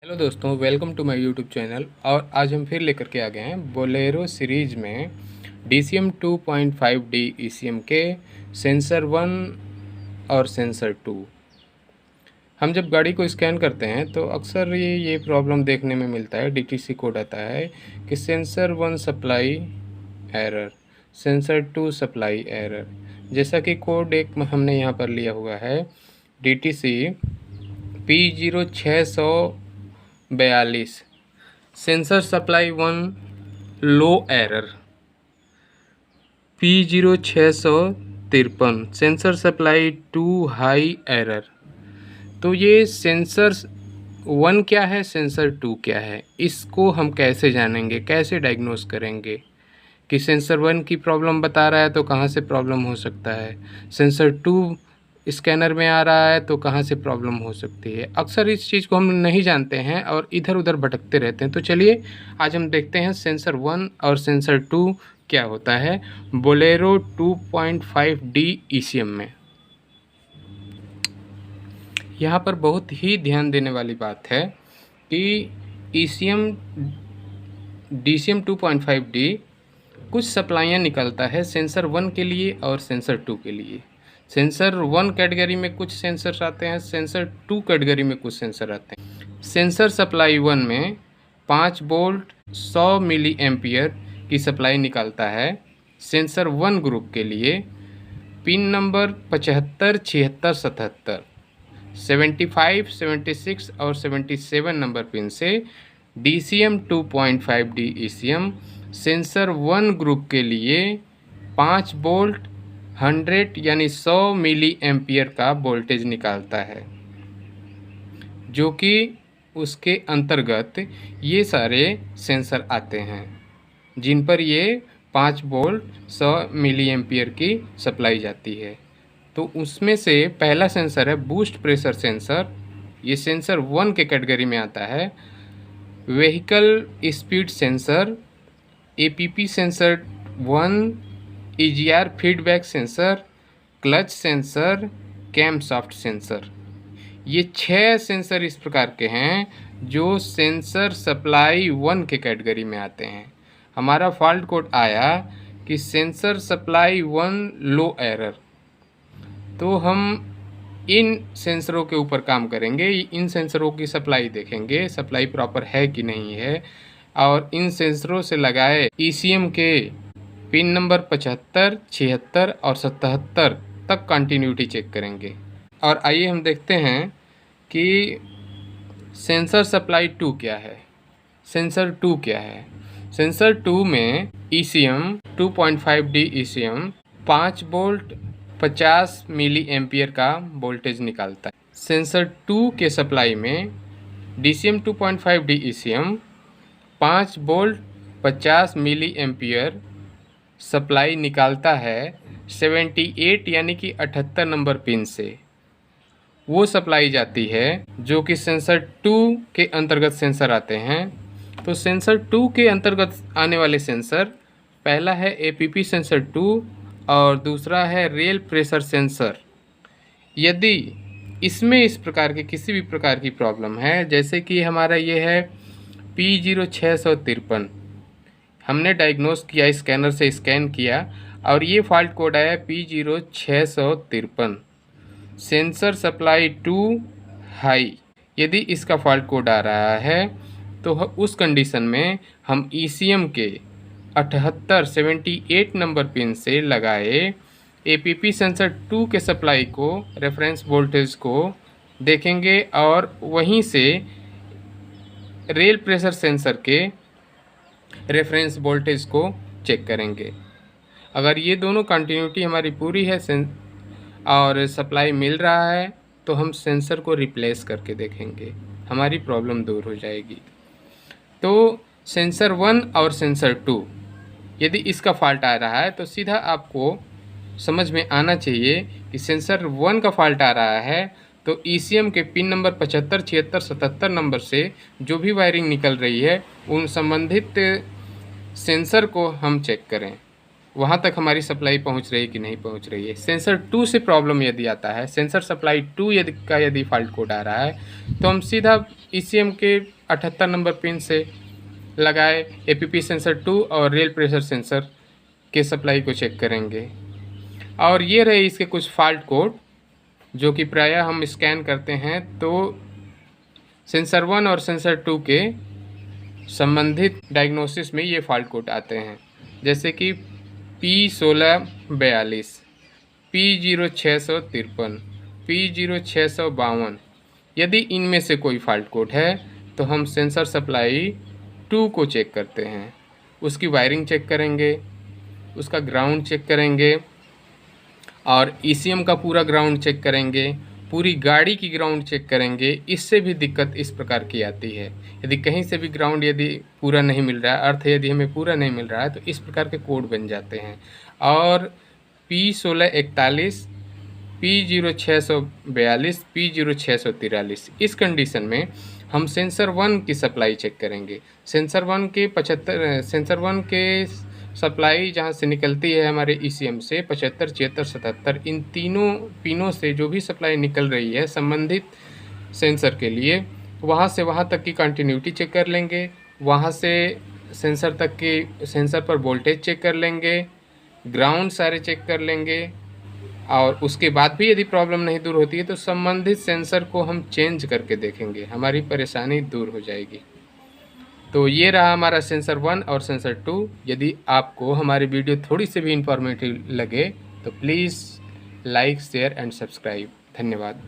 Hello दोस्तों, welcome to my YouTube channel. और आज हम फिर लेकर के आ गए हैं बोलेरो सीरीज़ में DCM 2.5D ECM के सेंसर 1 और सेंसर 2। हम जब गाड़ी को स्कैन करते हैं तो अक्सर ये प्रॉब्लम देखने में मिलता है। DTC कोड आता है कि sensor 1 supply error, sensor 2 supply error. जैसा कि कोड एक हमने यहाँ पर लिया हुआ है DTC P0642, sensor supply 1 low error. P0653, sensor supply 2 high error. तो ये सेंसर 1 क्या है, सेंसर 2 क्या है, इसको हम कैसे जानेंगे, कैसे डायग्नोस करेंगे कि सेंसर 1 की प्रॉब्लम बता रहा है तो कहाँ से प्रॉब्लम हो सकता है, सेंसर 2 स्कैनर में आ रहा है तो कहाँ से प्रॉब्लम हो सकती है। अक्सर इस चीज़ को हम नहीं जानते हैं और इधर उधर भटकते रहते हैं। तो चलिए आज हम देखते हैं सेंसर 1 और सेंसर 2 क्या होता है बोलेरो 2.5D ECM में। यहाँ पर बहुत ही ध्यान देने वाली बात है कि DCM 2.5D कुछ सप्लाइयाँ निकलता है सेंसर 1 के लिए और सेंसर 2 के लिए। सेंसर 1 कैटेगरी में कुछ सेंसर्स आते हैं, सेंसर 2 कैटेगरी में कुछ सेंसर आते हैं। सेंसर सप्लाई 1 में 5 वोल्ट 100 मिली एम्पियर की सप्लाई निकालता है सेंसर 1 ग्रुप के लिए। पिन नंबर 75, 76, 77, 75, 76 और 77 नंबर पिन से DCM 2.5D ECM sensor 1 group के लिए 5 वोल्ट 100 यानी 100 मिली एम्पियर का वोल्टेज निकालता है, जो कि उसके अंतर्गत ये सारे सेंसर आते हैं जिन पर ये 5 वोल्ट 100 मिली एम्पियर की सप्लाई जाती है। तो उसमें से पहला सेंसर है बूस्ट प्रेशर सेंसर। ये सेंसर 1 के कैटेगरी में आता है। Vehicle speed sensor, APP sensor 1, EGR feedback sensor, clutch sensor, camshaft sensor. ये 6 सेंसर इस प्रकार के हैं जो सेंसर सप्लाई 1 के कैटेगरी में आते हैं। हमारा फॉल्ट कोड आया कि सेंसर सप्लाई 1 लो एरर। तो हम इन सेंसरों के ऊपर काम करेंगे, इन सेंसरों की सप्लाई देखेंगे, सप्लाई प्रॉपर है कि नहीं है, और इन सेंसरों से लगाए ECM के पिन नंबर 75, 76 और 77 तक कंटिन्यूटी चेक करेंगे। और आइए हम देखते हैं कि सेंसर सप्लाई 2 क्या है, सेंसर 2 क्या है। सेंसर 2 में ECM 2.5D ECM 5 volt 50 milli ampere का वोल्टेज निकालता है। सेंसर 2 के सप्लाई में DCM 2.5D ECM 5 volt 50 milli ampere supply निकालता है 78 यानी कि 78 नंबर पिन से। वो सप्लाई जाती है जो कि सेंसर 2 के अंतर्गत सेंसर आते हैं। तो सेंसर 2 के अंतर्गत आने वाले सेंसर, पहला है APP सेंसर 2 और दूसरा है रेल प्रेशर सेंसर। यदि इसमें इस प्रकार के किसी भी प्रकार की प्रॉब्लम है, जैसे कि हमारा ये है P0653, हमने डायग्नोस किया, स्कैनर से स्कैन किया और ये फॉल्ट कोड आया P0653, सेंसर सप्लाई 2 हाई। यदि इसका फॉल्ट कोड आ रहा है तो उस कंडीशन में हम ECM के 78 नंबर पिन से लगाए APP सेंसर 2 के सप्लाई को, रेफरेंस वोल्टेज को देखेंगे और वहीं से रेल प्रेशर सेंसर के रेफरेंस वोल्टेज को चेक करेंगे। अगर ये दोनों कंटिन्यूटी हमारी पूरी है और सप्लाई मिल रहा है तो हम सेंसर को रिप्लेस करके देखेंगे, हमारी प्रॉब्लम दूर हो जाएगी। तो सेंसर 1 और सेंसर 2, यदि इसका फॉल्ट आ रहा है तो सीधा आपको समझ में आना चाहिए कि सेंसर 1 का फॉल्ट आ रहा है तो ECM के पिन नंबर 75, 76, 77 नंबर से जो भी वायरिंग निकल रही है उन संबंधित सेंसर को हम चेक करें, वहाँ तक हमारी सप्लाई पहुँच रही है कि नहीं पहुँच रही है। सेंसर 2 से प्रॉब्लम यदि आता है, सेंसर सप्लाई 2 यदि फॉल्ट कोड आ रहा है तो हम सीधा ECM के 78 नंबर पिन से लगाए APP सेंसर 2 और रेल प्रेशर सेंसर के सप्लाई को चेक करेंगे। और ये रहे इसके कुछ फॉल्ट कोड जो कि प्रायः हम स्कैन करते हैं तो सेंसर 1 और सेंसर 2 के संबंधित डायग्नोसिस में ये फॉल्ट कोड आते हैं, जैसे कि P1642, P0653, P0652। यदि इनमें से कोई फॉल्ट कोड है तो हम सेंसर सप्लाई 2 को चेक करते हैं, उसकी वायरिंग चेक करेंगे, उसका ग्राउंड चेक करेंगे और ECM का पूरा ग्राउंड चेक करेंगे, पूरी गाड़ी की ग्राउंड चेक करेंगे। इससे भी दिक्कत इस प्रकार की आती है, यदि कहीं से भी ग्राउंड यदि पूरा नहीं मिल रहा है, अर्थ यदि हमें पूरा नहीं मिल रहा है, तो इस प्रकार के कोड बन जाते हैं। और P1641, P0642, P0643, इस कंडीशन में हम सेंसर 1 की सप्लाई चेक करेंगे। सेंसर 1 के सप्लाई जहाँ से निकलती है हमारे ECM से 75, 76, 77, इन तीनों पिनों से जो भी सप्लाई निकल रही है संबंधित सेंसर के लिए, वहाँ से वहाँ तक की कंटिन्यूटी चेक कर लेंगे, वहाँ से सेंसर पर वोल्टेज चेक कर लेंगे, ग्राउंड सारे चेक कर लेंगे। और उसके बाद भी यदि प्रॉब्लम नहीं दूर होती है तो संबंधित सेंसर को हम चेंज करके देखेंगे, हमारी परेशानी दूर हो जाएगी। तो ये रहा हमारा सेंसर 1 और सेंसर 2। यदि आपको हमारी वीडियो थोड़ी सी भी इंफॉर्मेटिव लगे तो please like, share and subscribe. धन्यवाद।